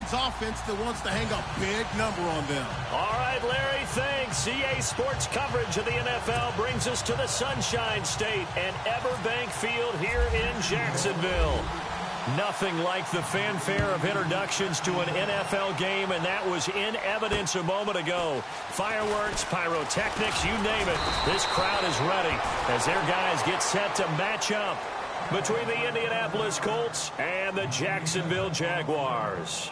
Titans offense that wants to hang a big number on them. All right, Larry, thanks. EA Sports coverage of the NFL brings us to the Sunshine State and Everbank Field here in Jacksonville. Nothing like the fanfare of introductions to an NFL game, and that was in evidence a moment ago. Fireworks, pyrotechnics, you name it. This crowd is ready as their guys get set to match up between the Indianapolis Colts and the Jacksonville Jaguars.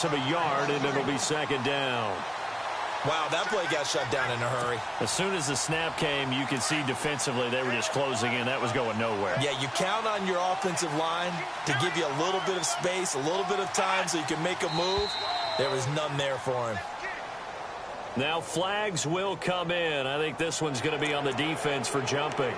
Of a yard, and it'll be second down. Wow, that play got shut down in a hurry. As soon as the snap came, you could see defensively they were just closing in. That was going nowhere. Yeah, you count on your offensive line to give you a little bit of space, a little bit of time so you can make a move. There was none there for him. Now flags will come in. I think this one's going to be on the defense for jumping.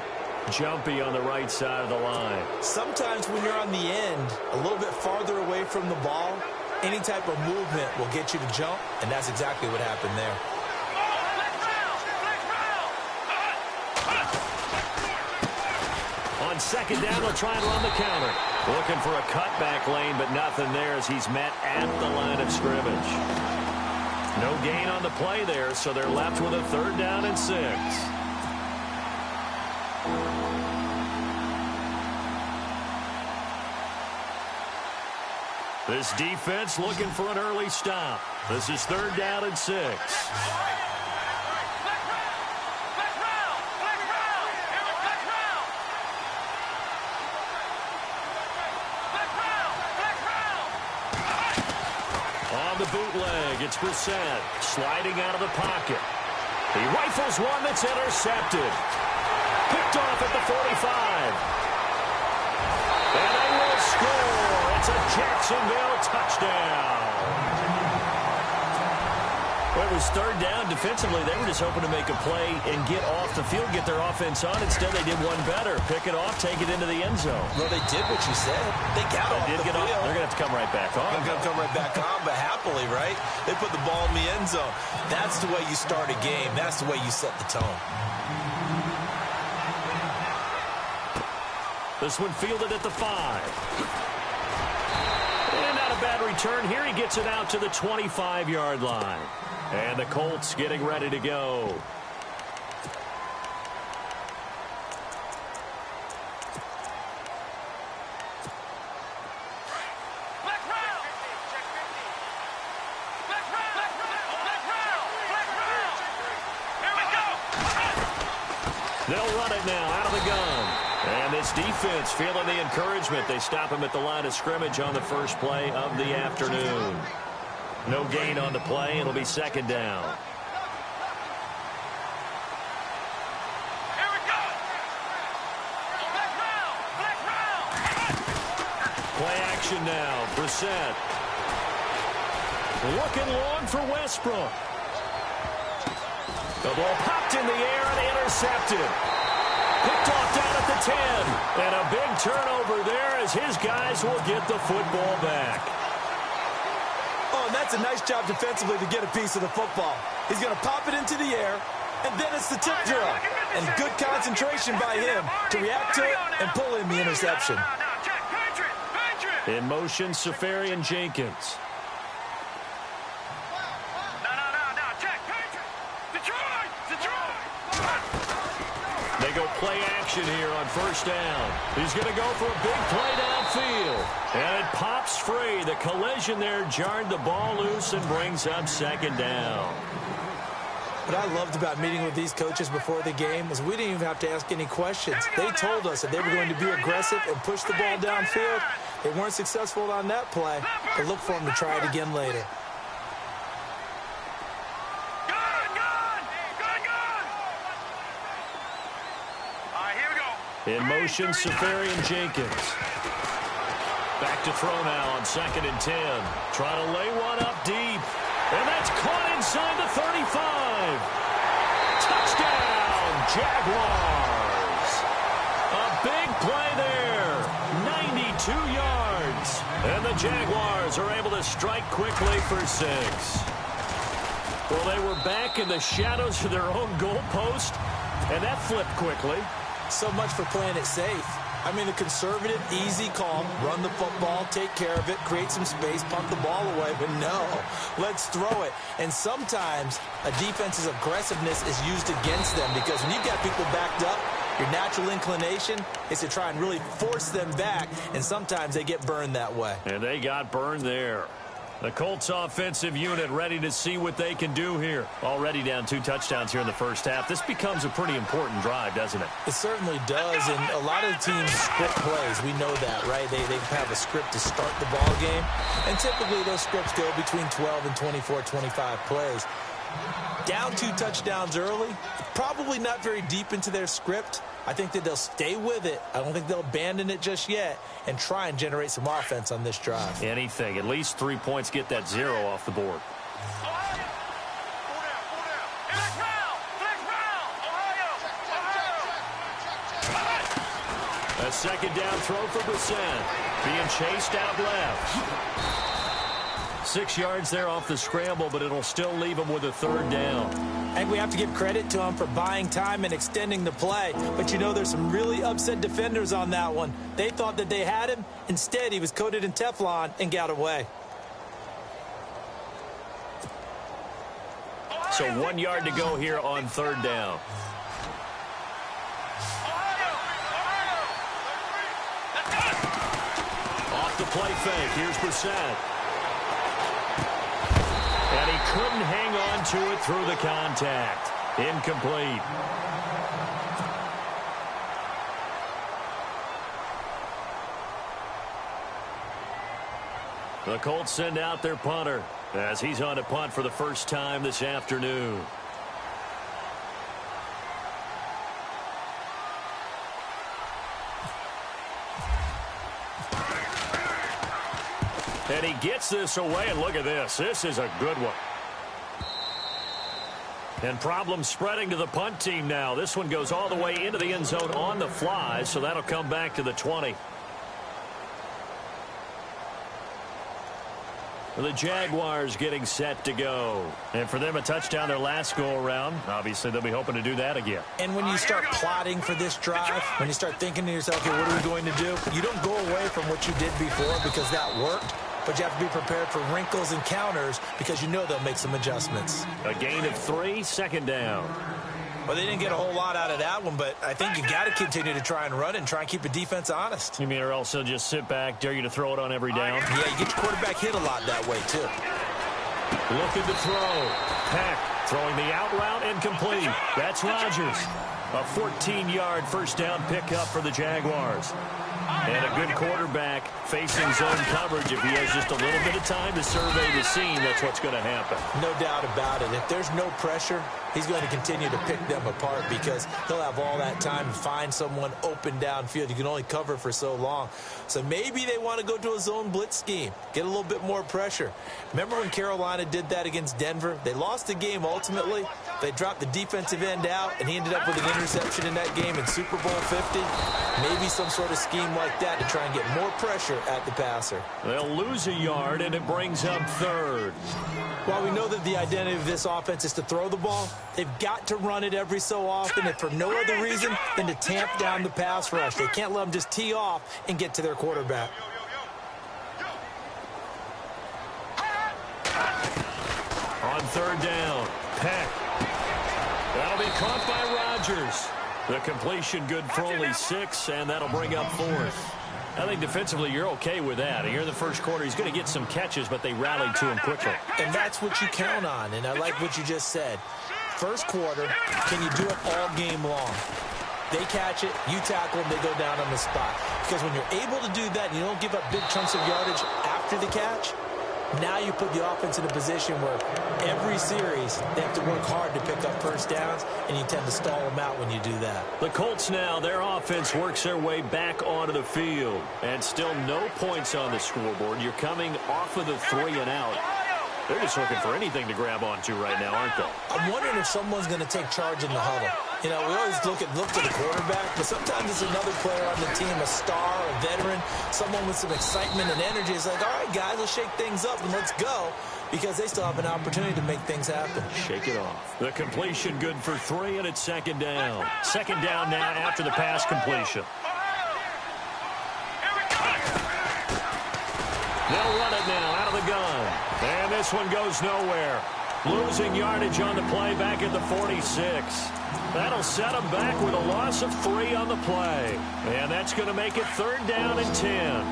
Jumpy on the right side of the line. Sometimes when you're on the end, a little bit farther away from the ball, any type of movement will get you to jump, and that's exactly what happened there. On second down, they'll try and run the counter. Looking for a cutback lane, but nothing there as he's met at the line of scrimmage. No gain on the play there, so they're left with a 3rd down and 6. This defense looking for an early stop. This is 3rd down and 6. On the bootleg, it's Brissett sliding out of the pocket. He rifles one that's intercepted. Picked off at the 45. And they will score. It's a Jacksonville touchdown. Well, it was 3rd down. Defensively, they were just hoping to make a play and get off the field, get their offense on. Instead, they did one better. Pick it off, take it into the end zone. Well, they did what you said. They got off the field. They're going to have to come right back on. They're going to come right back on, but happily, right? They put the ball in the end zone. That's the way you start a game. That's the way you set the tone. This one fielded at the 5. And not a bad return here. He gets it out to the 25-yard line. And the Colts getting ready to go. They'll run it now out of the gun. And this defense feeling the encouragement. They stop him at the line of scrimmage on the first play of the afternoon. No gain on the play. It'll be 2nd down. Play action now. Brissett. Looking long for Westbrook. The ball popped in the air and intercepted. Picked off down at the 10. And a big turnover there as his guys will get the football back. Oh, and that's a nice job defensively to get a piece of the football. He's going to pop it into the air, and then it's the tip drill. And good concentration by him to react to it and pull in the interception. In motion, Safarian Jenkins. They go play action here on 1st down. He's going to go for a big play downfield. And it pops free. The collision there jarred the ball loose and brings up 2nd down. What I loved about meeting with these coaches before the game was we didn't even have to ask any questions. They told us that they were going to be aggressive and push the ball downfield. They weren't successful on that play, but look for them to try it again later. All right, here we go. In motion, Safarian Jenkins. Back to throw now on 2nd and 10. Trying to lay one up deep. And that's caught inside the 35. Touchdown, Jaguars. A big play there. 92 yards. And the Jaguars are able to strike quickly for 6. Well, they were back in the shadows of their own goalpost, and that flipped quickly. So much for playing it safe. I mean, the conservative, easy call, run the football, take care of it, create some space, punt the ball away. But no, let's throw it. And sometimes a defense's aggressiveness is used against them because when you've got people backed up, your natural inclination is to try and really force them back, and sometimes they get burned that way. And they got burned there. The Colts offensive unit ready to see what they can do here. Already down 2 touchdowns here in the first half. This becomes a pretty important drive, doesn't it? It certainly does, and a lot of the teams script plays. We know that, right? They have a script to start the ball game, and typically those scripts go between 12 and 24, 25 plays. Down 2 touchdowns early, probably not very deep into their script. I think that they'll stay with it. I don't think they'll abandon it just yet and try and generate some offense on this drive. Anything. At least 3 points, get that 0 off the board. A 2nd down throw for Brissett. Being chased out left. 6 yards there off the scramble, but it'll still leave him with a 3rd down. And we have to give credit to him for buying time and extending the play. But you know, there's some really upset defenders on that one. They thought that they had him. Instead, he was coated in Teflon and got away. So 1 yard to go here on 3rd down. Off the play fake. Here's Brissett. And he couldn't hang on to it through the contact. Incomplete. The Colts send out their punter as he's on to punt for the first time this afternoon. And he gets this away, and look at this. This is a good one. And problems spreading to the punt team now. This one goes all the way into the end zone on the fly, so that'll come back to the 20. The Jaguars getting set to go. And for them, a touchdown their last go-around. Obviously, they'll be hoping to do that again. And when you start plotting for this drive, when you start thinking to yourself, okay, what are we going to do? You don't go away from what you did before because that worked. But you have to be prepared for wrinkles and counters because you know they'll make some adjustments. A gain of 3, 2nd down. Well, they didn't get a whole lot out of that one, but I think you got to continue to try and run and try and keep the defense honest. You mean or else they'll just sit back, dare you to throw it on every down? Yeah, you get your quarterback hit a lot that way, too. Looking to throw. Peck throwing the out route incomplete. That's Rodgers. A 14-yard first down pickup for the Jaguars. And a good quarterback facing zone coverage. If he has just a little bit of time to survey the scene, that's what's going to happen. No doubt about it. If there's no pressure, he's going to continue to pick them apart because he'll have all that time to find someone open downfield. You can only cover for so long. So maybe they want to go to a zone blitz scheme, get a little bit more pressure. Remember when Carolina did that against Denver? They lost the game ultimately. They dropped the defensive end out, and he ended up with an interception in that game in Super Bowl 50. Maybe some sort of scheme like that to try and get more pressure at the passer. They'll lose a yard, and it brings up 3rd. While we know that the identity of this offense is to throw the ball, they've got to run it every so often, and for no other reason than to tamp down the pass rush. They can't let them just tee off and get to their quarterback. On 3rd down, Peck. That'll be caught by Rodgers. The completion good for only 6, and that'll bring up 4th. I think defensively you're okay with that. Here in the first quarter, he's going to get some catches, but they rallied to him quickly. And that's what you count on, and I like what you just said. First quarter, can you do it all game long? They catch it, you tackle them, they go down on the spot. Because when you're able to do that and you don't give up big chunks of yardage after the catch, Now you put the offense in a position where every series they have to work hard to pick up first downs, and you tend to stall them out when you do that. The Colts now, their offense works their way back onto the field. And still no points on the scoreboard. You're coming off of the 3 and out. They're just looking for anything to grab onto right now, aren't they? I'm wondering if someone's going to take charge in the huddle. You know, we always look to the quarterback, but sometimes it's another player on the team, a star, a veteran, someone with some excitement and energy. It's like, all right, guys, let's shake things up and let's go, because they still have an opportunity to make things happen. Shake it off. The completion good for 3, and it's second down. Second down now after the pass completion. They'll run it now out of the gun. And this one goes nowhere. Losing yardage on the play back at the 46. That'll set them back with a loss of 3 on the play. And that's going to make it 3rd down and 10.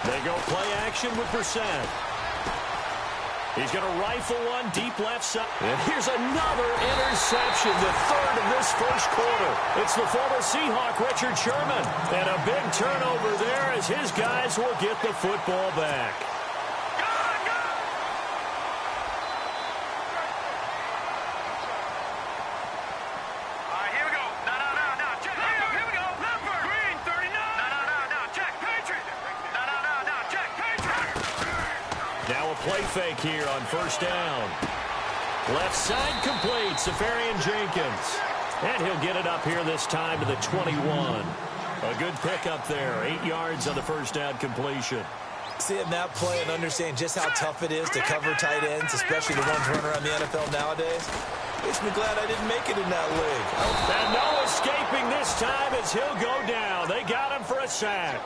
They go play action with Brissett. He's going to rifle one deep left side. And here's another interception, the 3rd of this first quarter. It's the former Seahawk, Richard Sherman. And a big turnover there as his guys will get the football back. Play fake here on first down. Left side complete, Safarian Jenkins. And he'll get it up here this time to the 21. A good pickup there, 8 yards on the first down completion. Seeing that play and understanding just how tough it is to cover tight ends, especially the ones running around the NFL nowadays, makes me glad I didn't make it in that league. And no escaping this time as he'll go down. They got him for a sack.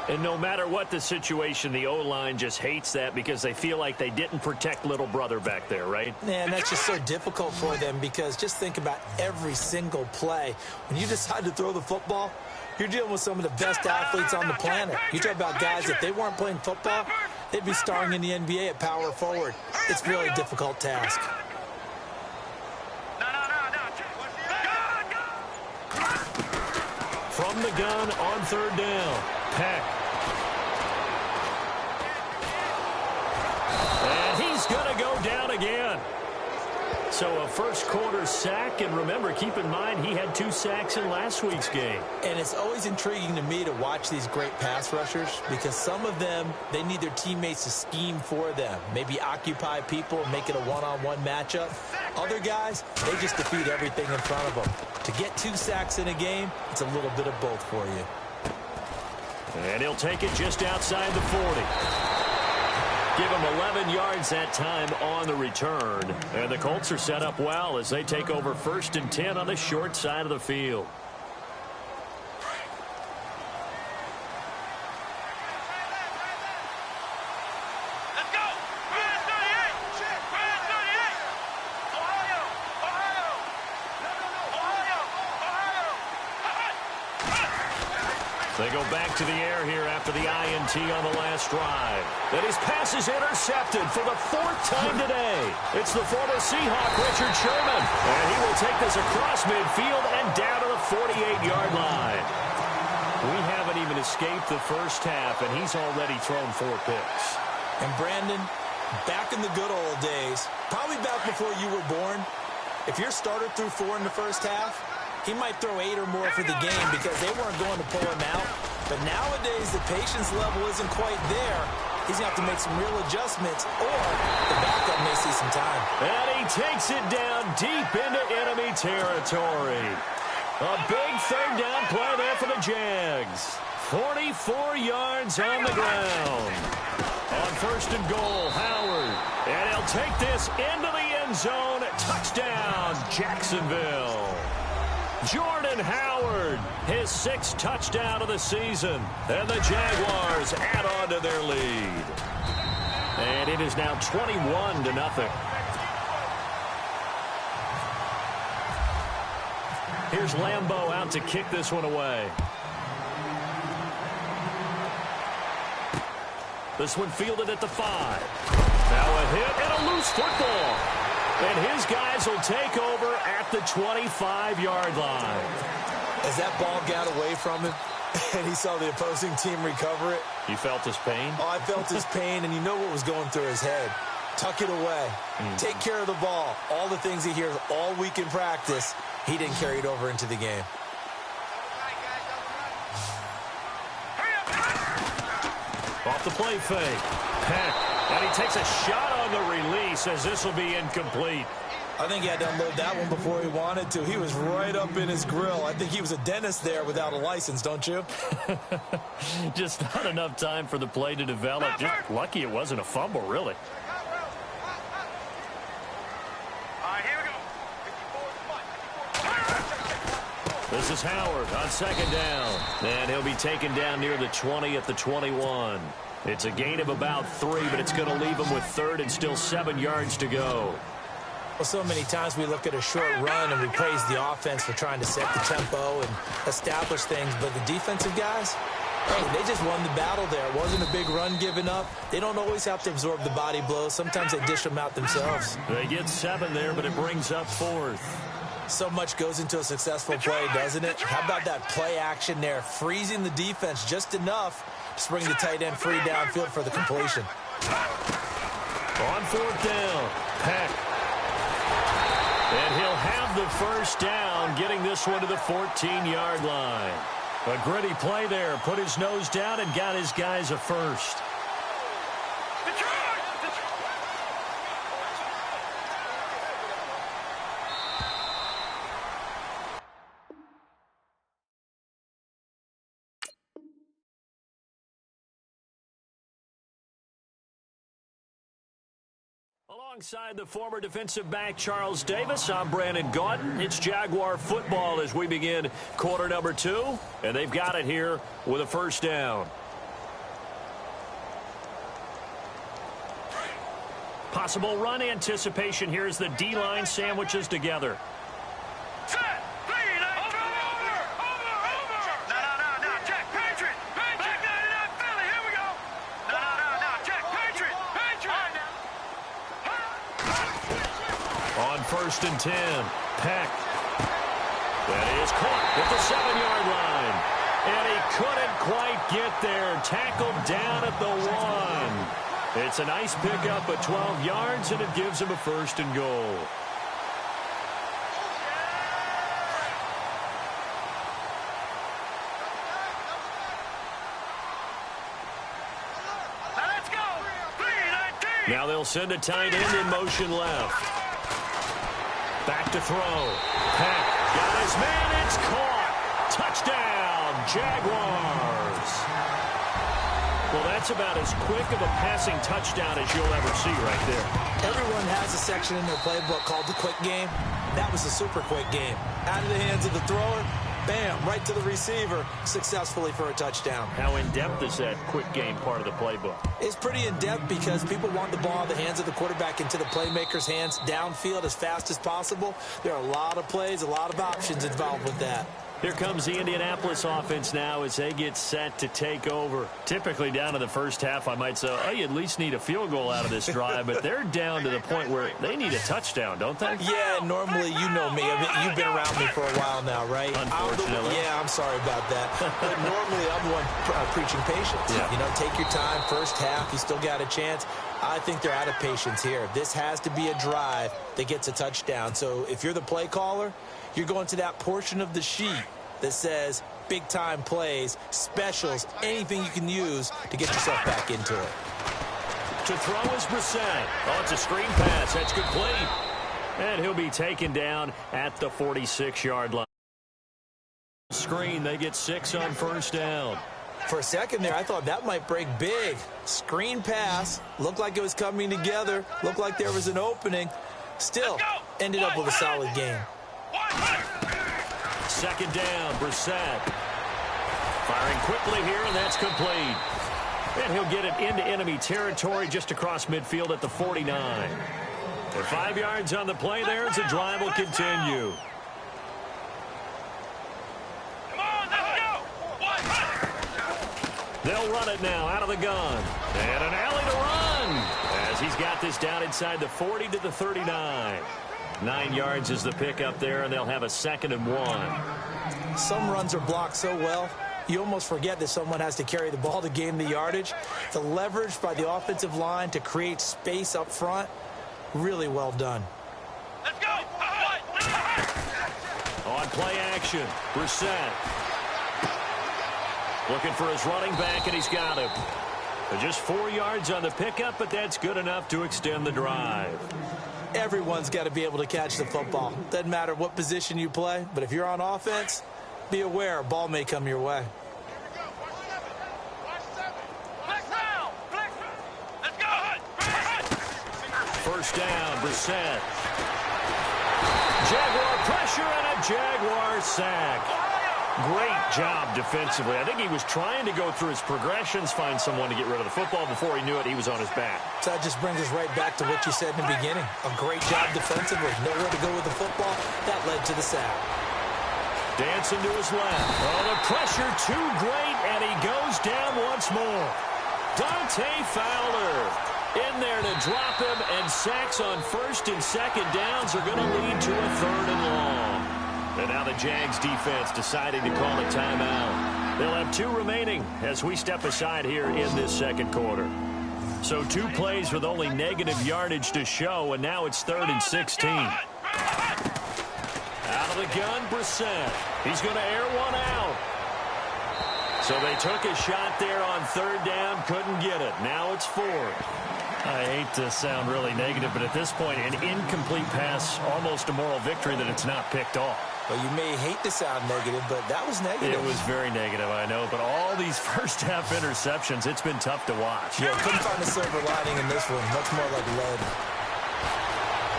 And no matter what the situation, the O-line just hates that because they feel like they didn't protect little brother back there, right? Man, that's just so difficult for them because just think about every single play. When you decide to throw the football, you're dealing with some of the best athletes on the planet. You talk about guys, if they weren't playing football, they'd be starring in the NBA at power forward. It's really a difficult task. From the gun on 3rd down, Peck. And he's going to go down again. So a first quarter sack, and remember, keep in mind, he had 2 sacks in last week's game. And it's always intriguing to me to watch these great pass rushers because some of them, they need their teammates to scheme for them, maybe occupy people and make it a one-on-one matchup. Other guys, they just defeat everything in front of them. To get 2 sacks in a game, it's a little bit of both for you. And he'll take it just outside the 40. Give him 11 yards that time on the return. And the Colts are set up well as they take over 1st and 10 on the short side of the field. They go back to the air here after the INT on the last drive. Then his pass is intercepted for the 4th time today. It's the former Seahawk, Richard Sherman. And he will take this across midfield and down to the 48-yard line. We haven't even escaped the first half, and he's already thrown 4 picks. And Brandon, back in the good old days, probably back before you were born, if your starter threw 4 in the first half, he might throw 8 or more for the game because they weren't going to pull him out. But nowadays, the patience level isn't quite there. He's going to have to make some real adjustments, or the backup may see some time. And he takes it down deep into enemy territory. A big 3rd down play there for the Jags. 44 yards on the ground. On 1st and goal, Howard. And he'll take this into the end zone. Touchdown, Jacksonville. Jordan Howard, his 6th touchdown of the season. And the Jaguars add on to their lead. And it is now 21-0. Here's Lambeau out to kick this one away. This one fielded at the 5. Now a hit and a loose football. And his guys will take over at the 25-yard line. As that ball got away from him and he saw the opposing team recover it. You felt his pain? Oh, I felt his pain, and you know what was going through his head. Tuck it away. Take care of the ball. All the things he hears all week in practice, he didn't carry it over into the game. Off the play fake. Peck. And he takes a shot on the release as this will be incomplete. I think he had to unload that one before he wanted to. He was right up in his grill. I think he was a dentist there without a license, don't you? Just not enough time for the play to develop. Just lucky it wasn't a fumble, really. This is Howard on second down. And he'll be taken down near the 20 at the 21. It's a gain of about 3, but it's going to leave him with third and still 7 yards to go. Well, so many times we look at a short run and we praise the offense for trying to set the tempo and establish things. But the defensive guys, hey, they just won the battle there. It wasn't a big run given up. They don't always have to absorb the body blows. Sometimes they dish them out themselves. They get 7 there, but it brings up 4th. So much goes into a successful play, doesn't it? How about that play action there, freezing the defense just enough to bring the tight end free downfield for the completion. On 4th down, Peck. And he'll have the first down, getting this one to the 14-yard line. A gritty play there, put his nose down and got his guys a first. Alongside the former defensive back Charles Davis, I'm Brandon Gaudin. It's Jaguar football as we begin quarter number 2, and they've got it here with a first down. Possible run anticipation here as the D-line sandwiches together. First and 10. Peck. That is caught at the 7-yard line. And he couldn't quite get there. Tackled down at the 1. It's a nice pickup at 12 yards, and it gives him a first and goal. Let's go. 3-19. Now they'll send a tight end in motion left. Back to throw. Peck got his man. It's caught. Touchdown, Jaguars. Well, that's about as quick of a passing touchdown as you'll ever see right there. Everyone has a section in their playbook called the quick game. That was a super quick game. Out of the hands of the thrower, bam, right to the receiver, successfully for a touchdown. How in-depth is that quick game part of the playbook? It's pretty in-depth because people want the ball in the hands of the quarterback into the playmaker's hands downfield as fast as possible. There are a lot of plays, a lot of options involved with that. Here comes the Indianapolis offense now as they get set to take over. Typically down to the first half, I might say, oh, you at least need a field goal out of this drive, but they're down to the point where they need a touchdown, don't they? Yeah, normally, you know me. I mean, you've been around me for a while now, right? Unfortunately. I'm sorry about that. But normally, I'm the one preaching patience. Yeah. You know, take your time, first half, you still got a chance. I think they're out of patience here. This has to be a drive that gets a touchdown. So if you're the play caller, you're going to that portion of the sheet that says big-time plays, specials, anything you can use to get yourself back into it. To throw is Brissett. Oh, it's a screen pass. That's complete. And he'll be taken down at the 46-yard line. Screen, they get 6 on first down. For a second there, I thought that might break big. Screen pass, looked like it was coming together, looked like there was an opening. Still, ended up with a solid game. Second down, Brissett. Firing quickly here, and that's complete. And he'll get it into enemy territory just across midfield at the 49. With 5 yards on the play there, as the drive will continue. They'll run it now out of the gun. And an alley to run as he's got this down inside the 40 to the 39. 9 yards is the pickup there, and they'll have a 2nd and 1. Some runs are blocked so well, you almost forget that someone has to carry the ball to gain the yardage. The leverage by the offensive line to create space up front, really well done. Let's go! On play action, Brissett. Looking for his running back, and he's got him. Just 4 yards on the pickup, but that's good enough to extend the drive. Everyone's got to be able to catch the football. Doesn't matter what position you play, but if you're on offense, be aware a ball may come your way. First down, Brissett. Jaguar pressure and a Jaguar sack. Great job defensively. I think he was trying to go through his progressions, find someone to get rid of the football. Before he knew it, he was on his back. So that just brings us right back to what you said in the beginning. A great job defensively. Nowhere to go with the football. That led to the sack. Dancing to his left. Oh, the pressure too great, and he goes down once more. Dante Fowler in there to drop him, and sacks on 1st and 2nd downs are going to lead to a 3rd and long. And now the Jags defense deciding to call a timeout. They'll have 2 remaining as we step aside here in this 2nd quarter. So 2 plays with only negative yardage to show, and now it's 3rd and 16. Out of the gun, Brissett. He's going to air one out. So they took a shot there on 3rd down, couldn't get it. Now it's 4th. I hate to sound really negative, but at this point, an incomplete pass, almost a moral victory that it's not picked off. Well, you may hate to sound negative, but that was negative. It was very negative, I know. But all these first-half interceptions, it's been tough to watch. Yeah, couldn't find a silver lining in this one. Much more like lead.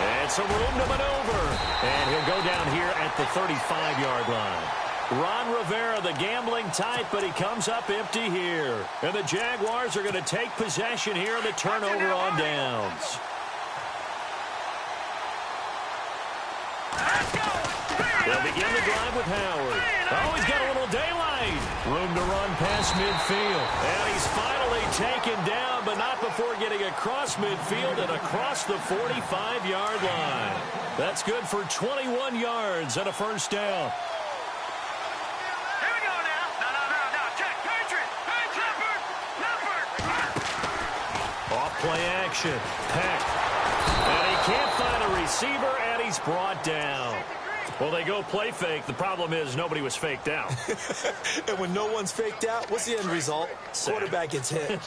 And some room to maneuver. And he'll go down here at the 35-yard line. Ron Rivera, the gambling type, but he comes up empty here. And the Jaguars are going to take possession here in the turnover on downs. They'll begin the drive with Howard. Oh, he's got a little daylight. Room to run past midfield. And he's finally taken down, but not before getting across midfield and across the 45-yard line. That's good for 21 yards and a 1st down. Play action. Peck. And he can't find a receiver, and he's brought down. Well, they go play fake. The problem is nobody was faked out. And when no one's faked out, what's the end result? Quarterback gets hit.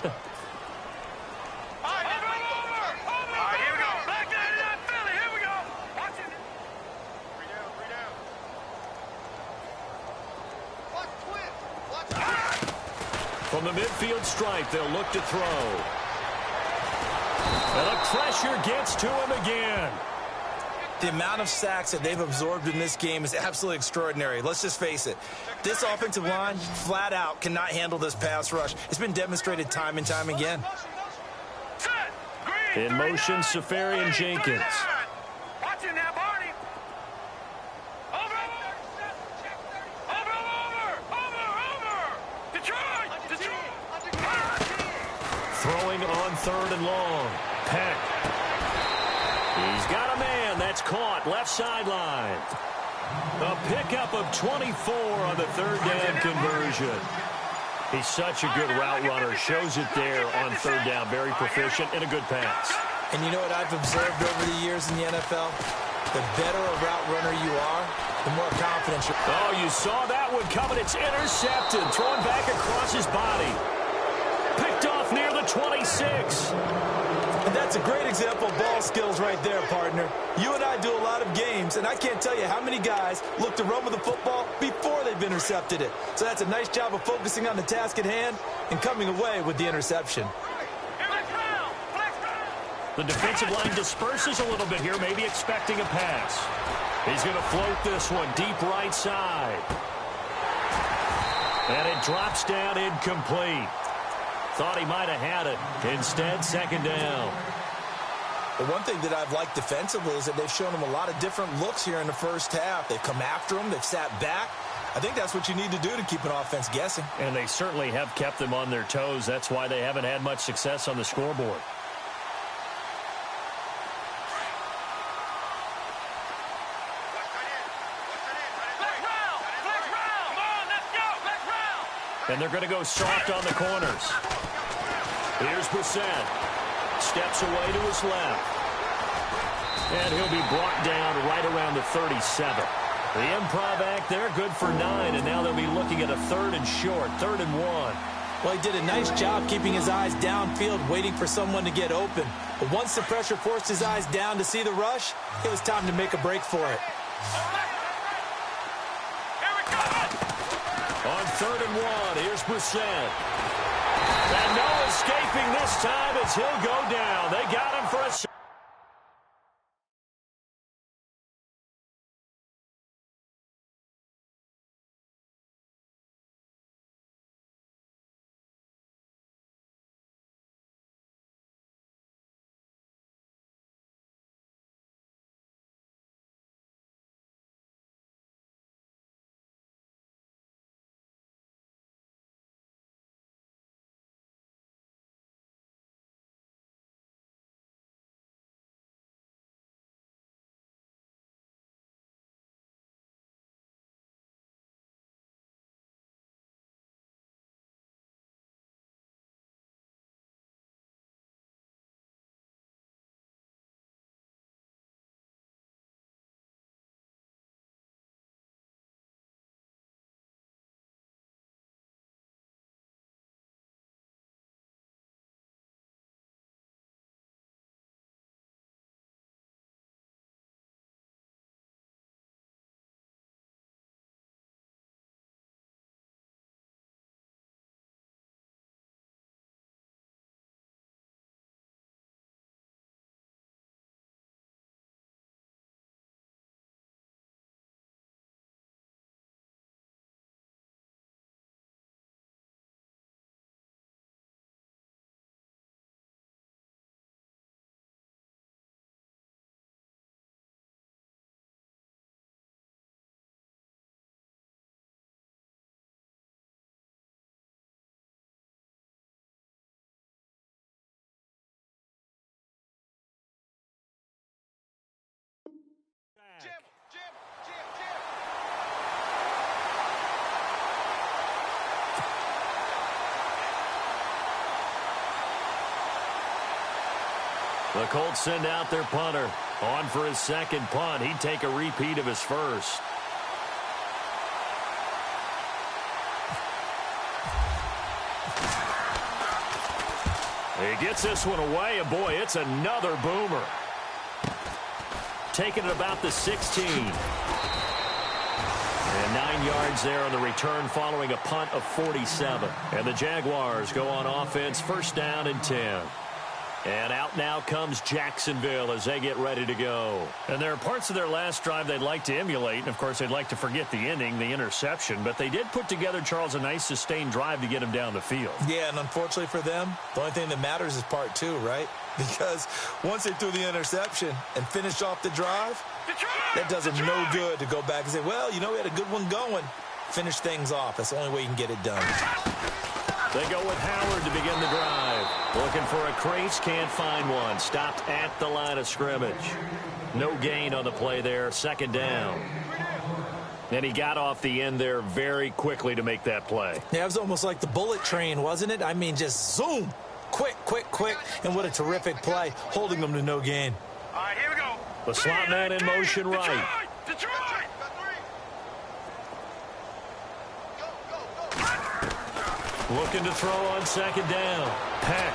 From the midfield stripe, they'll look to throw. And the pressure gets to him again. The amount of sacks that they've absorbed in this game is absolutely extraordinary. Let's just face it. This offensive line, flat out, cannot handle this pass rush. It's been demonstrated time and time again. In motion, Safarian Jenkins. Throwing on 3rd and long. Peck. He's got a man. That's caught. Left sideline. A pickup of 24 on the 3rd down conversion. He's such a good route runner. Shows it there on 3rd down. Very proficient and a good pass. And you know what I've observed over the years in the NFL? The better a route runner you are, the more confidence you're... Oh, you saw that one coming. It's intercepted. Thrown back across his body. Picked off near the 26. And that's a great example of ball skills right there, partner. You and I do a lot of games, and I can't tell you how many guys look to run with the football before they've intercepted it. So that's a nice job of focusing on the task at hand and coming away with the interception. The defensive line disperses a little bit here, maybe expecting a pass. He's going to float this one deep right side. And it drops down incomplete. Thought he might have had it. Instead, 2nd down. But one thing that I've liked defensively is that they've shown them a lot of different looks here in the first half. They've come after them. They've sat back. I think that's what you need to do to keep an offense guessing. And they certainly have kept them on their toes. That's why they haven't had much success on the scoreboard. And they're going to go soft on the corners. Here's Brissett. Steps away to his left. And he'll be brought down right around the 37. The improv act there, good for 9. And now they'll be looking at a 3rd and short, 3rd and 1. Well, he did a nice job keeping his eyes downfield, waiting for someone to get open. But once the pressure forced his eyes down to see the rush, it was time to make a break for it. On 3rd and 1, here's Brissett. And no escaping this time as he'll go down. They got him for a... The Colts send out their punter. On for his second punt. He'd take a repeat of his first. He gets this one away, and boy, it's another boomer. Taking it about the 16. And 9 yards there on the return following a punt of 47. And the Jaguars go on offense, first down and 10. And out now comes Jacksonville as they get ready to go. And there are parts of their last drive they'd like to emulate. And, of course, they'd like to forget the inning, the interception. But they did put together, Charles, a nice sustained drive to get him down the field. Yeah, and unfortunately for them, the only thing that matters is part 2, right? Because once they threw the interception and finished off the drive, that does them no good to go back and say, well, you know, we had a good one going. Finish things off. That's the only way you can get it done. They go with Howard to begin the drive. Looking for a crease, can't find one. Stopped at the line of scrimmage. No gain on the play there, second down. And he got off the end there very quickly to make that play. Yeah, it was almost like the bullet train, wasn't it? I mean, just zoom. Quick, quick, quick. And what a terrific play, holding them to no gain. All right, here we go. The slot man in motion right. Detroit! Looking to throw on second down. Peck.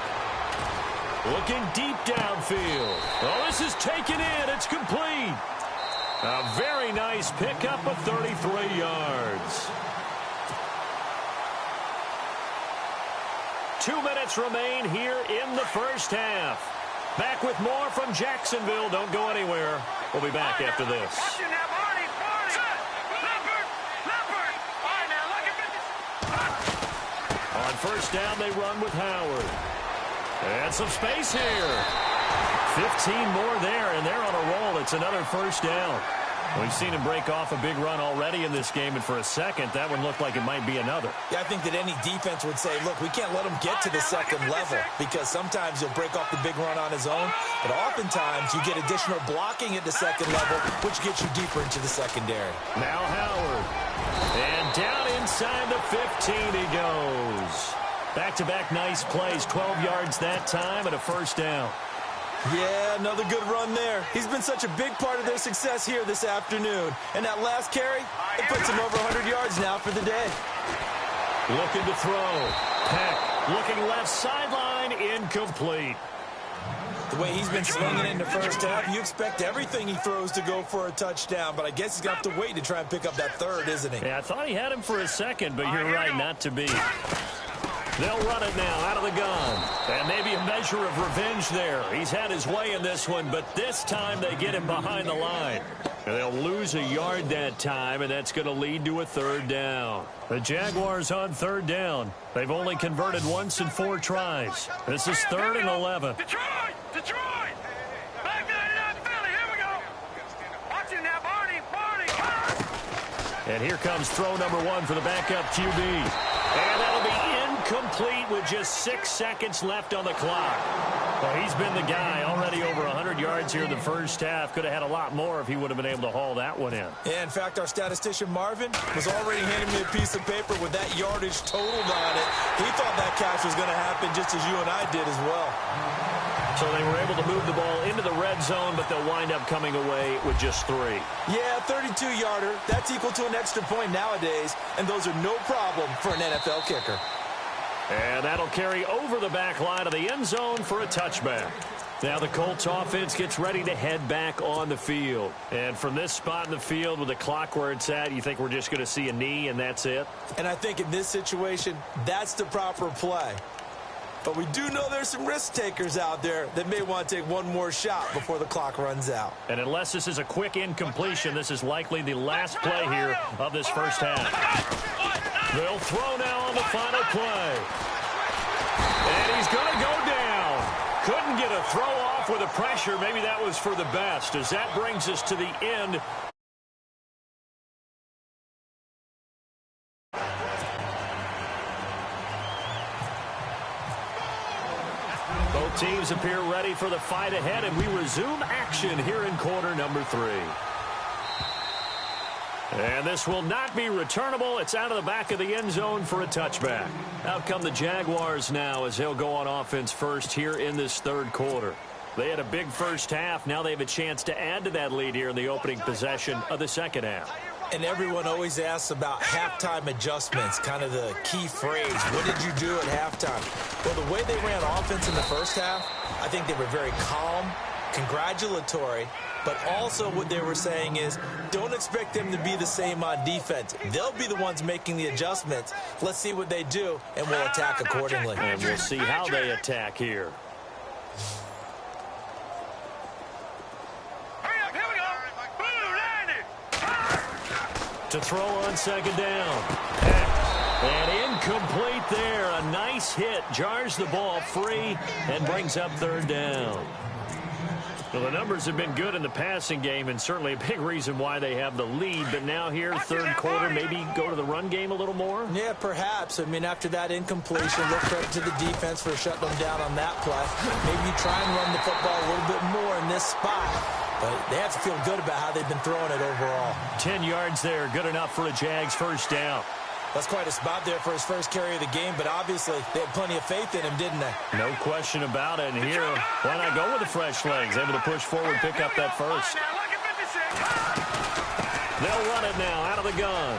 Looking deep downfield. Oh, this is taken in. It's complete. A very nice pickup of 33 yards. 2 minutes remain here in the first half. Back with more from Jacksonville. Don't go anywhere. We'll be back after this. On first down, they run with Howard. And some space here. 15 more there, and they're on a roll. It's another first down. We've seen him break off a big run already in this game, and for a second, that one looked like it might be another. Yeah, I think that any defense would say, look, we can't let him get to the second level, because sometimes he'll break off the big run on his own, but oftentimes you get additional blocking at the second level, which gets you deeper into the secondary. Now Howard. And down inside the 15 he goes. Back-to-back nice plays, 12 yards that time and a first down. Yeah, another good run there. He's been such a big part of their success here this afternoon. And that last carry, it puts him over 100 yards now for the day. Looking to throw. Peck looking left sideline, incomplete. The way he's been swinging in the first half, you expect everything he throws to go for a touchdown. But I guess he's got to wait to try and pick up that third, isn't he? Yeah, I thought he had him for a second, but you're right, not to be. They'll run it now out of the gun. And maybe a measure of revenge there. He's had his way in this one, but this time they get him behind the line. And they'll lose a yard that time, and that's going to lead to a third down. The Jaguars on third down. They've only converted once in 4 tries. This is 3rd and 11. Detroit! Detroit! Back 99 Philly, here we go! Watch it now, Barney! And here comes throw number 1 for the backup QB. And that'll be incomplete with just 6 seconds left on the clock. Well, he's been the guy, already over 100 yards here in the first half. Could have had a lot more if he would have been able to haul that one in. Yeah, in fact, our statistician Marvin was already handing me a piece of paper with that yardage totaled on it. He thought that catch was going to happen just as you and I did as well. So they were able to move the ball into the red zone, but they'll wind up coming away with just 3. Yeah, 32-yarder. That's equal to an extra point nowadays, and those are no problem for an NFL kicker. And that'll carry over the back line of the end zone for a touchback. Now the Colts offense gets ready to head back on the field. And from this spot in the field with the clock where it's at, you think we're just going to see a knee and that's it? And I think in this situation, that's the proper play. But we do know there's some risk takers out there that may want to take one more shot before the clock runs out. And unless this is a quick incompletion, this is likely the last play here of this first half. They'll throw now on the final play. And he's going to go down. Couldn't get a throw off with the pressure. Maybe that was for the best, as that brings us to the end. Both teams appear ready for the fight ahead, and we resume action here in quarter number 3. And this will not be returnable. It's out of the back of the end zone for a touchback. Out come the Jaguars now as they'll go on offense first here in this third quarter. They had a big first half. Now they have a chance to add to that lead here in the opening possession of the second half. And everyone always asks about halftime adjustments, kind of the key phrase. What did you do at halftime? Well, the way they ran offense in the first half, I think they were very calm, congratulatory, but also what they were saying is don't expect them to be the same on defense. They'll be the ones making the adjustments. Let's see what they do, and we'll attack accordingly. And we'll see how they attack here. To throw on second down. And incomplete there. A nice hit. Jars the ball free and brings up third down. Well, the numbers have been good in the passing game and certainly a big reason why they have the lead. But now here, third quarter, maybe go to the run game a little more? Yeah, perhaps. I mean, after that incompletion, look credit to the defense for shutting them down on that play. Maybe you try and run the football a little bit more in this spot. But they have to feel good about how they've been throwing it overall. 10 yards there, good enough for a Jags first down. That's quite a spot there for his first carry of the game, but obviously they had plenty of faith in him, didn't they? No question about it. And here, why not go with the fresh legs? Able to push forward, pick up that first. They'll run it now out of the gun.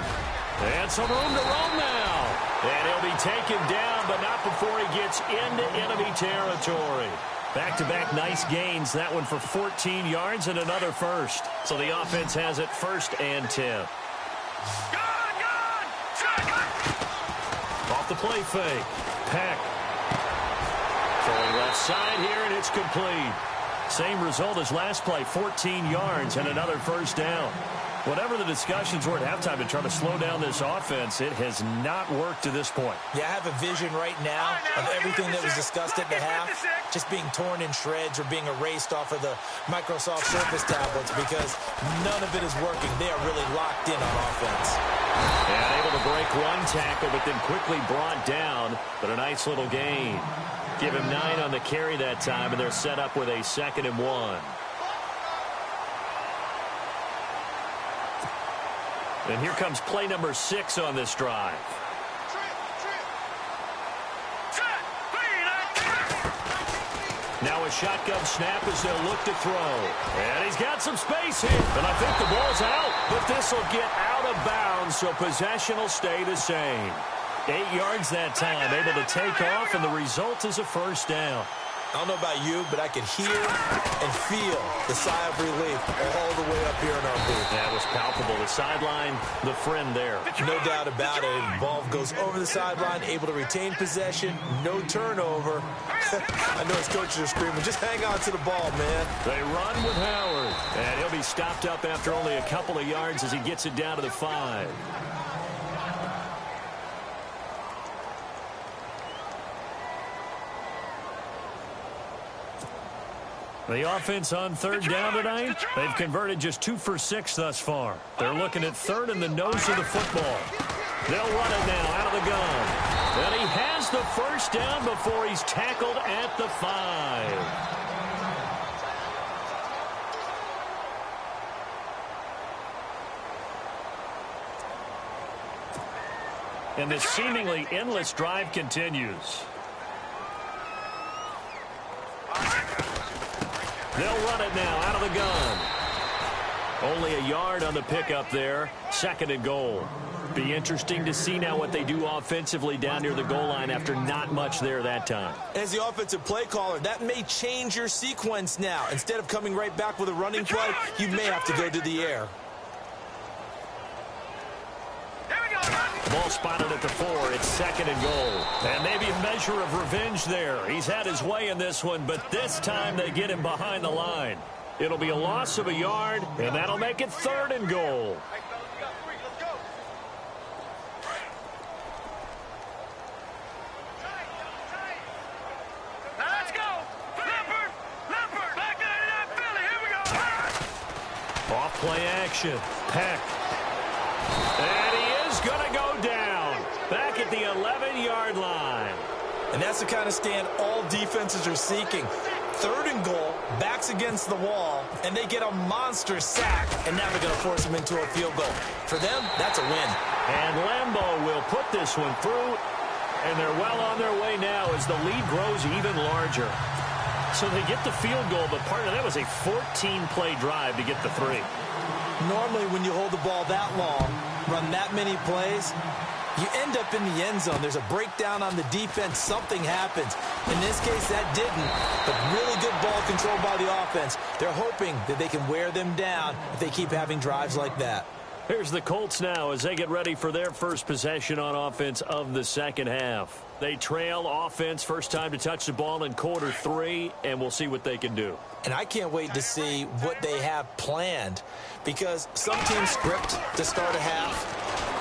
And some room to roam now. And he'll be taken down, but not before he gets into enemy territory. Back-to-back nice gains. That one for 14 yards and another first. So the offense has it 1st and 10. Off the play fake. Peck. Throwing left side here, and it's complete. Same result as last play, 14 yards and another first down. Whatever the discussions were at halftime to try to slow down this offense, it has not worked to this point. Yeah, I have a vision right now of everything that was discussed at the half just being torn in shreds or being erased off of the Microsoft Surface tablets because none of it is working. They are really locked in on offense. And able to break one tackle, but then quickly brought down. But a nice little gain. Give him 9 on the carry that time, and they're set up with a 2nd and 1. And here comes play number 6 on this drive. Now a shotgun snap as they'll look to throw. And he's got some space here. And I think the ball's out. But this will get out of bounds, so possession will stay the same. 8 yards that time, able to take off, and the result is a first down. I don't know about you, but I could hear and feel the sigh of relief all the way up here in our booth. That was palpable. The sideline, the friend there. No doubt about it. The ball goes over the sideline, able to retain possession, no turnover. I know his coaches are screaming, just hang on to the ball, man. They run with Howard, and he'll be stopped up after only a couple of yards as he gets it down to the 5. The offense on 3rd down tonight, they've converted just 2 for 6 thus far. They're looking at 3rd in the nose of the football. They'll run it now out of the gun. And he has the first down before he's tackled at the 5. And this seemingly endless drive continues. They'll run it now out of the gun. Only a yard on the pickup there. 2nd and goal. Be interesting to see now what they do offensively down near the goal line after not much there that time. As the offensive play caller, that may change your sequence now. Instead of coming right back with a running play, you may have to go to the air. Ball spotted at the 4. It's 2nd and goal. And maybe a measure of revenge there. He's had his way in this one, but this time they get him behind the line. It'll be a loss of a yard, and that'll make it 3rd and goal. Let's go. Leopard. Back into that Philly. Here we go. Off play action. Peck. And he is going to go down. Back at the 11-yard line. And that's the kind of stand all defenses are seeking. 3rd and goal, backs against the wall, and they get a monster sack, and now they're going to force them into a field goal. For them, that's a win. And Lambeau will put this one through, and they're well on their way now as the lead grows even larger. So they get the field goal, but part of that was a 14-play drive to get the 3. Normally, when you hold the ball that long, run that many plays, you end up in the end zone. There's a breakdown on the defense. Something happens. In this case, that didn't. But really good ball control by the offense. They're hoping that they can wear them down if they keep having drives like that. Here's the Colts now as they get ready for their first possession on offense of the 2nd half. They trail offense, first time to touch the ball in quarter 3, and we'll see what they can do. And I can't wait to see what they have planned, because some teams script to start a half.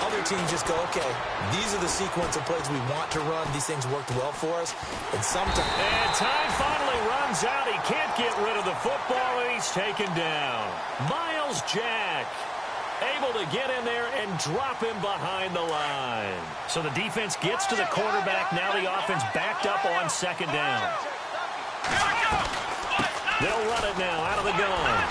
Other teams just go, okay, these are the sequence of plays we want to run. These things worked well for us. And sometimes... And time finally runs out. He can't get rid of the football, and he's taken down. Miles Jack able to get in there and drop him behind the line. So the defense gets to the quarterback. Now the offense backed up on 2nd down. They'll run it now out of the gun.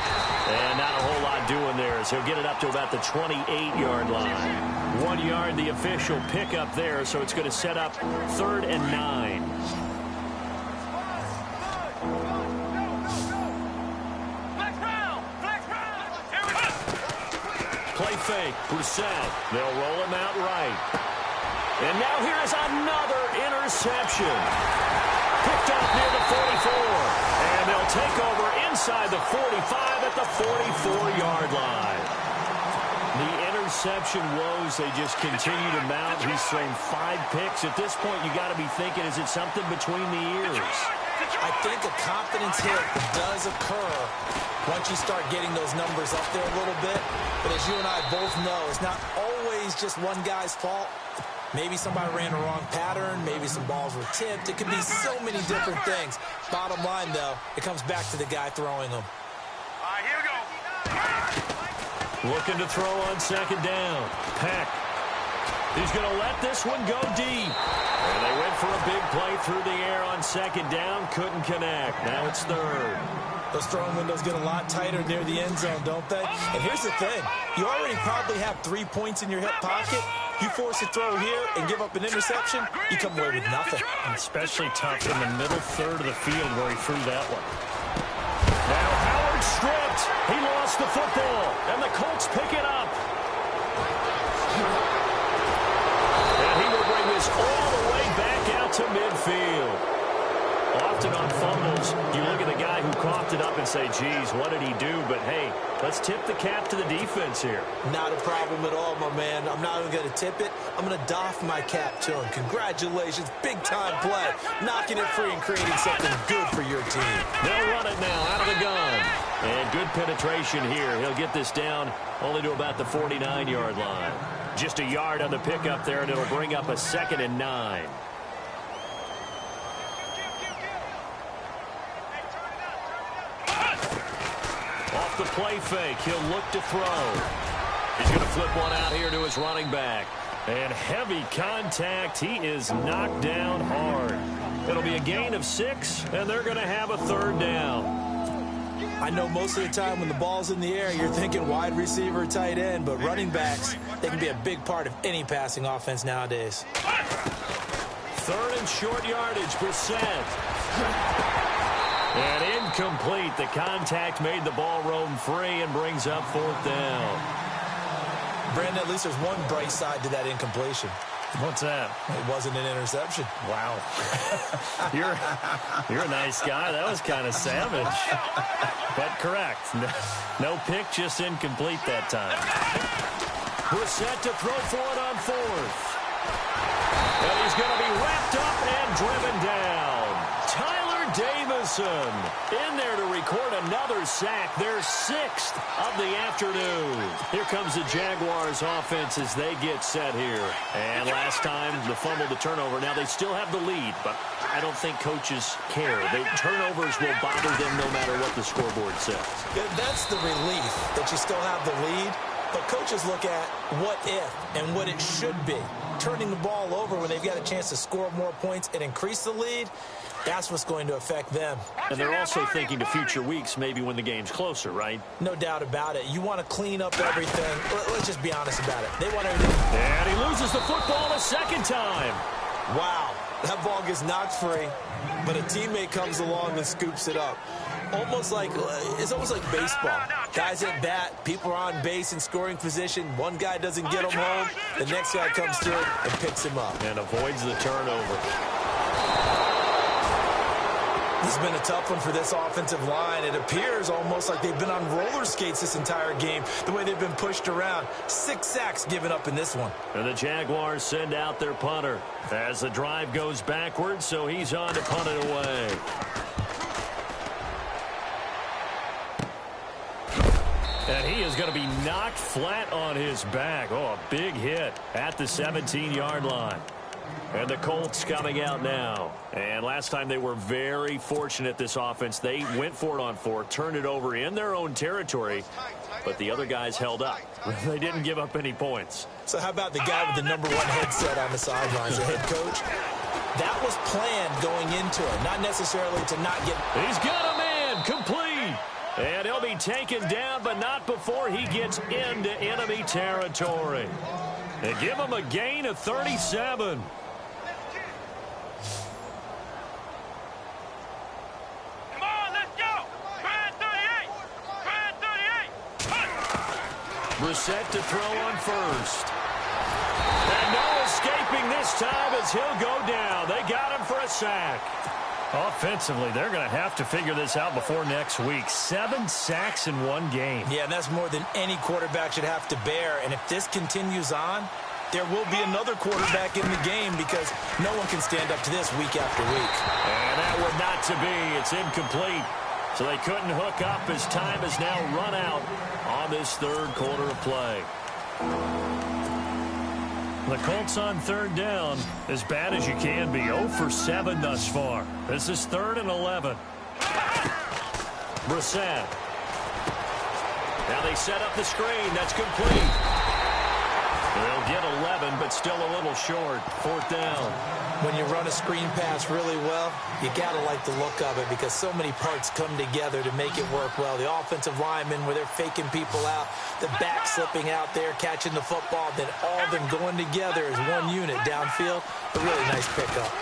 And not a whole lot doing there as he'll get it up to about the 28-yard line. 1 yard, the official pickup there, so it's going to set up 3rd and 9. Play fake, Brissett. They'll roll him out right. And now here is another interception. Picked up near the 44. And they'll take over inside the 45 at the 44-yard line. The interception woes, they just continue to mount. He's thrown 5 picks. At this point, you got to be thinking, is it something between the ears? I think a confidence hit does occur once you start getting those numbers up there a little bit. But as you and I both know, it's not always just one guy's fault. Maybe somebody ran a wrong pattern. Maybe some balls were tipped. It could be so many different things. Bottom line, though, it comes back to the guy throwing them. All right, here we go. Looking to throw on second down. Peck. He's going to let this one go deep. And they went for a big play through the air on second down. Couldn't connect. Now it's third. Those throwing windows get a lot tighter near the end zone, don't they? And here's the thing. You already probably have 3 points in your hip pocket. You force a throw here and give up an interception, you come away with nothing. And especially tough in the middle third of the field where he threw that one. Now Howard stripped. He lost the football, and the Colts pick it up. And he will bring this all the way back out to midfield. Often on fumbles, you look at the guy who coughed it up and say, geez, what did he do? But, hey, let's tip the cap to the defense here. Not a problem at all, my man. I'm not even going to tip it. I'm going to doff my cap to him. Congratulations. Big-time play. Knocking it free and creating something good for your team. They'll run it now out of the gun. And good penetration here. He'll get this down only to about the 49-yard line. Just a yard on the pickup there, and it'll bring up a 2nd and 9. Off the play fake, he'll look to throw. He's going to flip one out here to his running back. And heavy contact. He is knocked down hard. It'll be a gain of 6, and they're going to have a 3rd down. I know most of the time when the ball's in the air, you're thinking wide receiver, tight end, but running backs, they can be a big part of any passing offense nowadays. 3rd and short yardage, Brissett. And incomplete. The contact made the ball roam free and brings up 4th down. Brandon, at least there's one bright side to that incompletion. What's that? It wasn't an interception. Wow. You're a nice guy. That was kind of savage. But correct. No pick, just incomplete that time. Brissett to throw for it on 4th. And he's going to be wrapped up and driven down. Tyler Davison in there to record another sack, their 6th of the afternoon. Here comes the Jaguars offense as they get set here. And last time, the fumble, the turnover. Now they still have the lead, but I don't think coaches care. The turnovers will bother them no matter what the scoreboard says. That's the relief that you still have the lead. But coaches look at what if and what it should be. Turning the ball over when they've got a chance to score more points and increase the lead, that's what's going to affect them. And they're also thinking to future weeks, maybe when the game's closer, right? No doubt about it. You want to clean up everything. Let's just be honest about it. They want everything. And he loses the football a 2nd time. Wow. That ball gets knocked free, but a teammate comes along and scoops it up. It's almost like baseball. Guys at bat, people are on base in scoring position. One guy doesn't get him home. The next guy comes through and picks him up. And avoids the turnover. This has been a tough one for this offensive line. It appears almost like they've been on roller skates this entire game, the way they've been pushed around. 6 sacks given up in this one. And the Jaguars send out their punter as the drive goes backwards, so he's on to punt it away. And he is going to be knocked flat on his back. Oh, a big hit at the 17-yard line. And the Colts coming out now. And last time they were very fortunate, this offense. They went for it on 4, turned it over in their own territory, but the other guys held up. They didn't give up any points. So how about the guy with the number 1 headset on the sidelines, the head coach? That was planned going into it, not necessarily to not get... He's got a man, complete. And he'll be taken down, but not before he gets into enemy territory. They give him a gain of 37. Come on, let's go. Brand 38. Brand 38. Brissett to throw on 1st. And no escaping this time as he'll go down. They got him for a sack. Offensively, they're going to have to figure this out before next week. 7 sacks in one game. Yeah, and that's more than any quarterback should have to bear. And if this continues on, there will be another quarterback in the game because no one can stand up to this week after week. And that would not to be. It's incomplete. So they couldn't hook up as time has now run out on this third quarter of play. The Colts on third down, as bad as you can be. 0 for 7 thus far. This is 3rd and 11. Brissett. Now they set up the screen. That's complete. They'll get 11, but still a little short. 4th down. When you run a screen pass really well, you got to like the look of it because so many parts come together to make it work well. The offensive linemen, where they're faking people out, the back slipping out there, catching the football, then all of them going together as one unit downfield. A really nice pickup.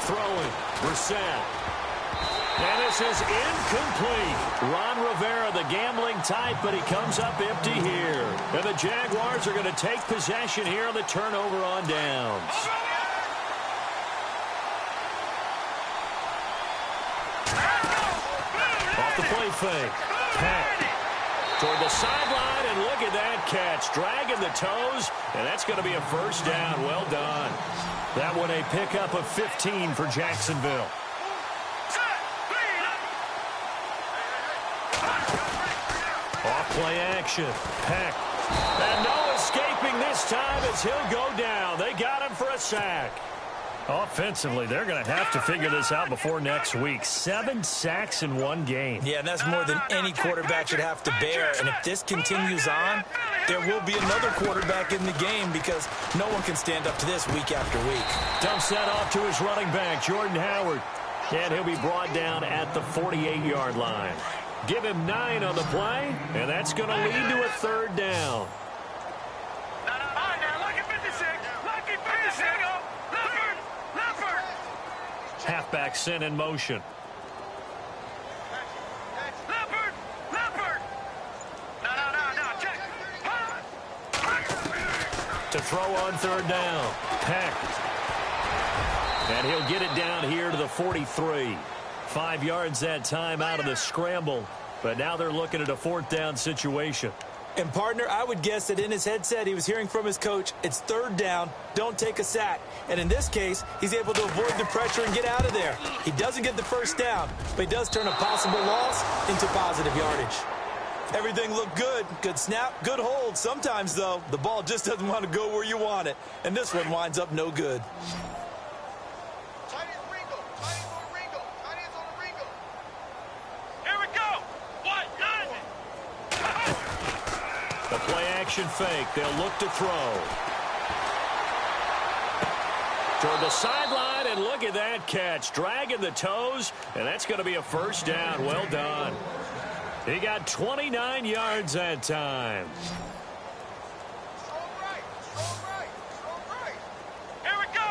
Throwing. Brissett. And this is incomplete. Ron Rivera, the gambling type, but he comes up empty here. And the Jaguars are going to take possession here on the turnover on downs. Off the play fake. Peck toward the sideline, and look at that catch. Dragging the toes, and that's going to be a first down. Well done. That one a pickup of 15 for Jacksonville. Off-play action. Peck. And no escaping this time as he'll go down. They got him for a sack. Offensively, they're going to have to figure this out before next week. 7 sacks in one game. Yeah, and that's more than any quarterback should have to bear. And if this continues on, there will be another quarterback in the game because no one can stand up to this week after week. Dumps that off to his running back, Jordan Howard. And he'll be brought down at the 48-yard line. Give him 9 on the play, and that's going to lead to a 3rd down. Halfback sent in motion. To throw on 3rd down. Peck. And he'll get it down here to the 43. 5 yards that time out of the scramble. But now they're looking at a 4th down situation. And, partner, I would guess that in his headset he was hearing from his coach, it's 3rd down, don't take a sack. And in this case, he's able to avoid the pressure and get out of there. He doesn't get the first down, but he does turn a possible loss into positive yardage. Everything looked good. Good snap, good hold. Sometimes, though, the ball just doesn't want to go where you want it. And this one winds up no good. The play-action fake. They'll look to throw. Toward the sideline, and look at that catch. Dragging the toes, and that's going to be a first down. Well done. He got 29 yards that time. Here we go.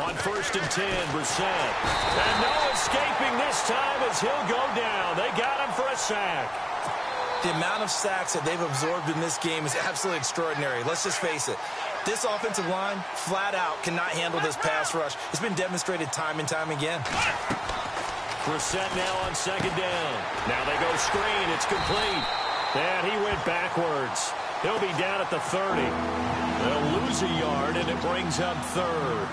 On 1st and 10, Brissett. And no escaping this time as he'll go down. They got him for a sack. The amount of sacks that they've absorbed in this game is absolutely extraordinary. Let's just face it. This offensive line, flat out, cannot handle this pass rush. It's been demonstrated time and time again. Brissett now on 2nd down. Now they go screen. It's complete. And he went backwards. He'll be down at the 30. They'll lose a yard, and it brings up 3rd.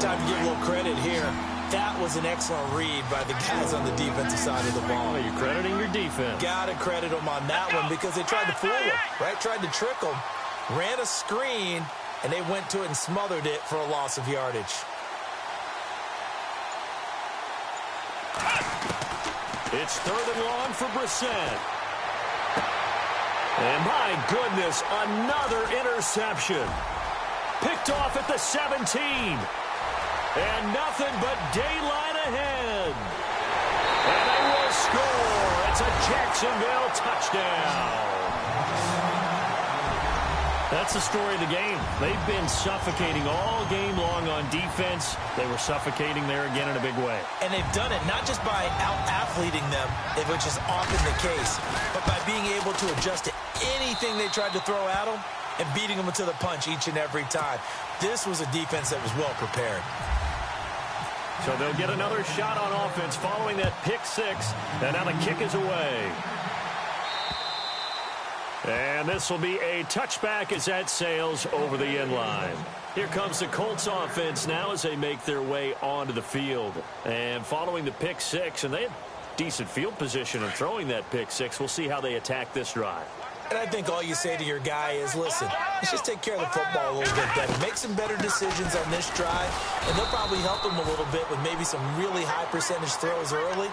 Time to give a little credit here. That was an excellent read by the guys on the defensive side of the ball. Well, you're crediting your defense. Got to credit them on that one because they tried to fool him, right? Tried to trick him. Ran a screen, and they went to it and smothered it for a loss of yardage. It's 3rd and long for Brissett. And my goodness, another interception. Picked off at the 17. And nothing but daylight ahead. And they will score. It's a Jacksonville touchdown. That's the story of the game. They've been suffocating all game long on defense. They were suffocating there again in a big way. And they've done it not just by out-athleting them, which is often the case, but by being able to adjust to anything they tried to throw at them and beating them to the punch each and every time. This was a defense that was well prepared. So they'll get another shot on offense following that pick 6. And now the kick is away. And this will be a touchback as that sails over the end line. Here comes the Colts offense now as they make their way onto the field. And following the pick six, and they had decent field position in throwing that pick six. We'll see how they attack this drive. And I think all you say to your guy is, listen, let's just take care of the football a little bit better. Make some better decisions on this drive, and they'll probably help him a little bit with maybe some really high percentage throws early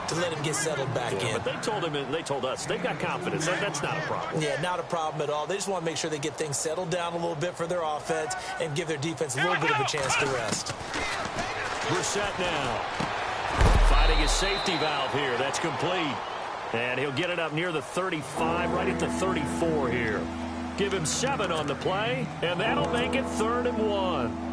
to let him get settled back in. But they told him, and they told us, they've got confidence. That's not a problem. Yeah, not a problem at all. They just want to make sure they get things settled down a little bit for their offense and give their defense a little bit of a chance to rest. Brissett now finding his safety valve here. That's complete. And he'll get it up near the 35, right at the 34 here. Give him 7 on the play, and that'll make it 3rd and 1.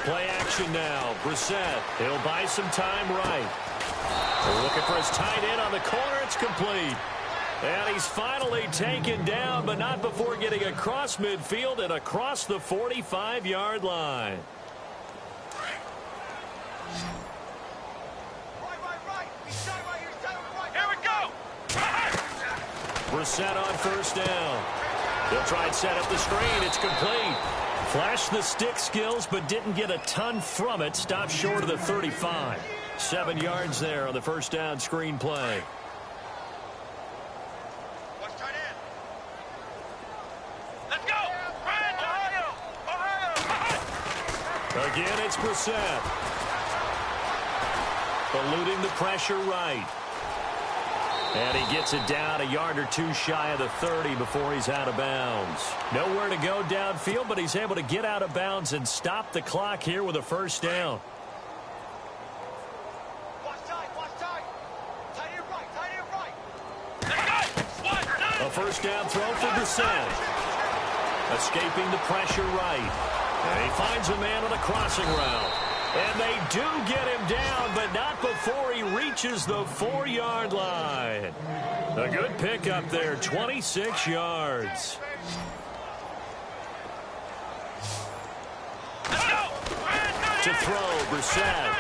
Play action now. Brissett. He'll buy some time right. They're looking for his tight end on the corner. It's complete. And he's finally taken down, but not before getting across midfield and across the 45-yard line. Here we go. Brissett on 1st down. He'll try and set up the screen. It's complete. Flashed the stick skills, but didn't get a ton from it. Stopped short of the 35. 7 yards there on the 1st down screen play. Again, it's Brissett. Eluding the pressure right. And he gets it down a yard or 2 shy of the 30 before he's out of bounds. Nowhere to go downfield, but he's able to get out of bounds and stop the clock here with a 1st down. A 1st down throw for Brissett. Escaping the pressure right. And he finds a man on a crossing route. And they do get him down, but not before he reaches the 4-yard line. A good pickup there, 26 yards. To throw, Brissett.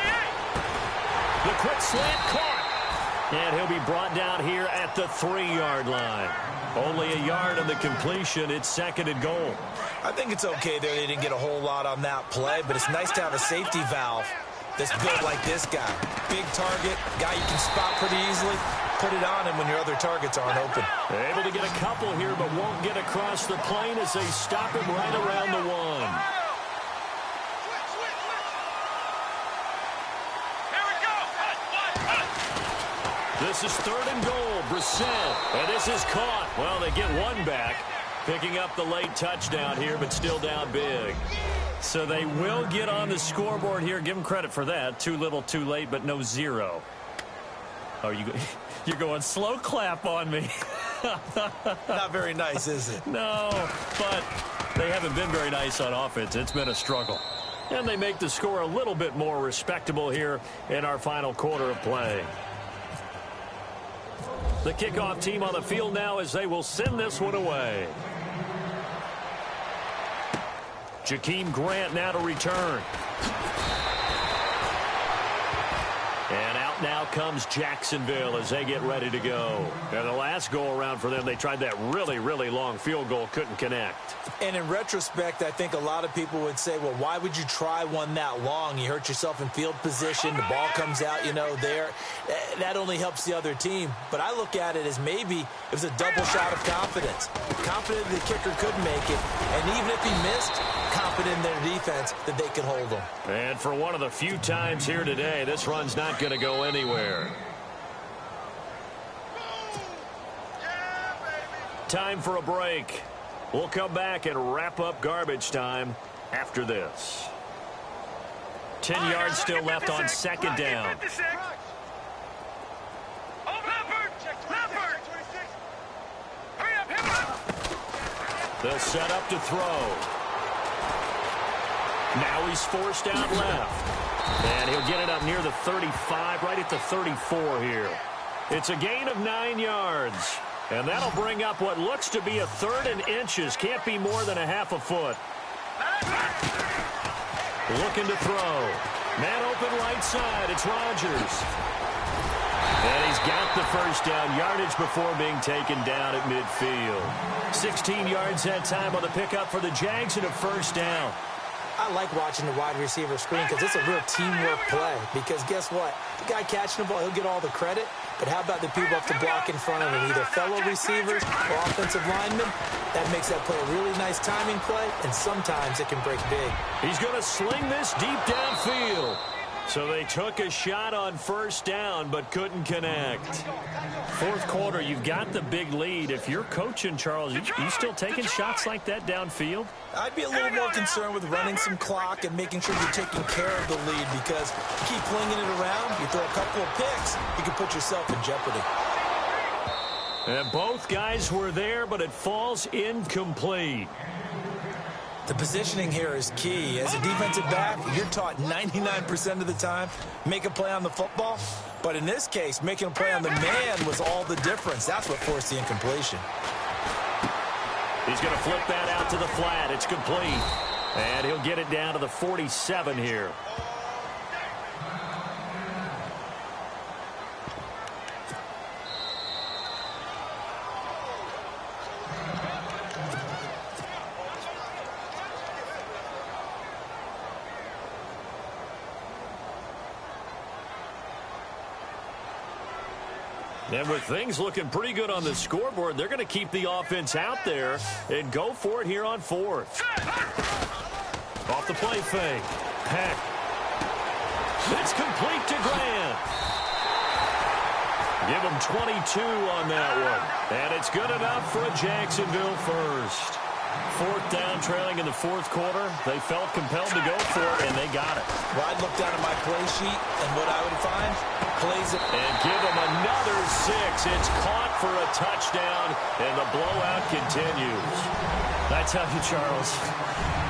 The quick slant caught. And he'll be brought down here at the 3-yard line. Only a yard on the completion. It's 2nd and goal. I think it's okay there. They didn't get a whole lot on that play, but it's nice to have a safety valve that's built like this guy. Big target, guy you can spot pretty easily. Put it on him when your other targets aren't open. They're able to get a couple here, but won't get across the plane as they stop him right around the 1. This is 3rd and goal. Brissett. And this is caught. Well, they get 1 back. Picking up the late touchdown here, but still down big. So they will get on the scoreboard here. Give them credit for that. Too little, too late, but no 0. Oh, you're going slow clap on me. Not very nice, is it? No, but they haven't been very nice on offense. It's been a struggle. And they make the score a little bit more respectable here in our final quarter of play. The kickoff team on the field now as they will send this one away. Jakeem Grant now to return. And out now comes Jacksonville as they get ready to go. And the last go-around for them, they tried that really, really long field goal, couldn't connect. And in retrospect, I think a lot of people would say, well, why would you try one that long? You hurt yourself in field position. The ball comes out, there. That only helps the other team. But I look at it as maybe it was a double shot of confidence. Confident the kicker could make it. And even if he missed, confident in their defense that they could hold him. And for one of the few times here today, this run's not going to go anywhere. Time for a break. We'll come back and wrap up garbage time after this. 10 yards still left on 2nd down. They'll set up to throw. Now he's forced out left. And he'll get it up near the 35, right at the 34 here. It's a gain of 9 yards. And that'll bring up what looks to be a 3rd and inches. Can't be more than a half a foot. looking to throw. Man open right side. It's Rodgers. And he's got the first down, yardage before being taken down at midfield. 16 yards that time on the pickup for the Jags and a first down. I like watching the wide receiver screen because it's a real teamwork play. Because guess what? The guy catching the ball, he'll get all the credit. But how about the people up to block in front of him, either fellow receivers or offensive linemen? That makes that play a really nice timing play, and sometimes it can break big. He's going to sling this deep downfield. So they took a shot on first down but couldn't connect. Fourth quarter, you've got the big lead. If you're coaching, Charles, you still taking shots like that downfield? I'd be a little more concerned with running some clock and making sure you're taking care of the lead, because you keep flinging it around, you throw a couple of picks, you can put yourself in jeopardy. And both guys were there, but it falls incomplete. The positioning here is key. As a defensive back, you're taught 99% of the time, make a play on the football. But in this case, making a play on the man was all the difference. That's what forced the incompletion. He's going to flip that out to the flat. It's complete. And he'll get it down to the 47 here. And with things looking pretty good on the scoreboard, they're going to keep the offense out there and go for it here on fourth. Off the play fake. Peck. It's complete to Grant. Give him 22 on that one. And it's good enough for a Jacksonville first. Fourth down, trailing in the fourth quarter. They felt compelled to go for it, and they got it. Well, I'd look down at my play sheet, and what I would find, plays it. And give them another 6. It's caught for a touchdown, and the blowout continues. I tell you, Charles,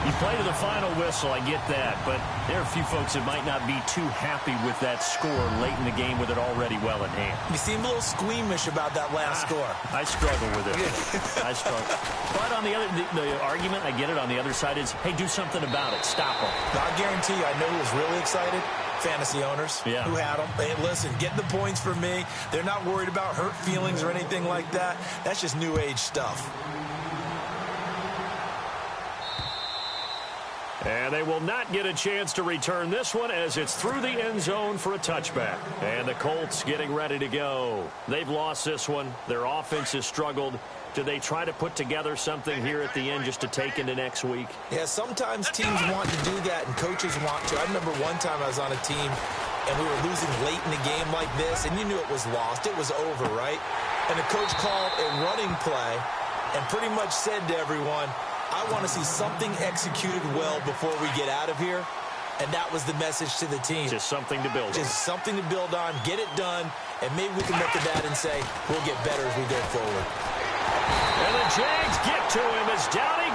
you play to the final whistle, I get that, but there are a few folks that might not be too happy with that score late in the game with it already well in hand. You seem a little squeamish about that last score. I struggle with it. I struggle. But on the other, the argument, I get it, on the other side is, hey, do something about it. Stop them. I guarantee you, I know who was really excited. Fantasy owners who had them. Hey, listen, get the points for me. They're not worried about hurt feelings or anything like that. That's just new age stuff. And they will not get a chance to return this one as it's through the end zone for a touchback. And the Colts getting ready to go. They've lost this one. Their offense has struggled. Do they try to put together something here at the end just to take into next week? Yeah, sometimes teams want to do that and coaches want to. I remember one time I was on a team and we were losing late in the game like this, and you knew it was lost. It was over, right? And the coach called a running play and pretty much said to everyone, I want to see something executed well before we get out of here. And that was the message to the team. Just something to build on. Just something to build on, get it done, and maybe we can look at that and say, we'll get better as we go forward. And the Jags get to him as down he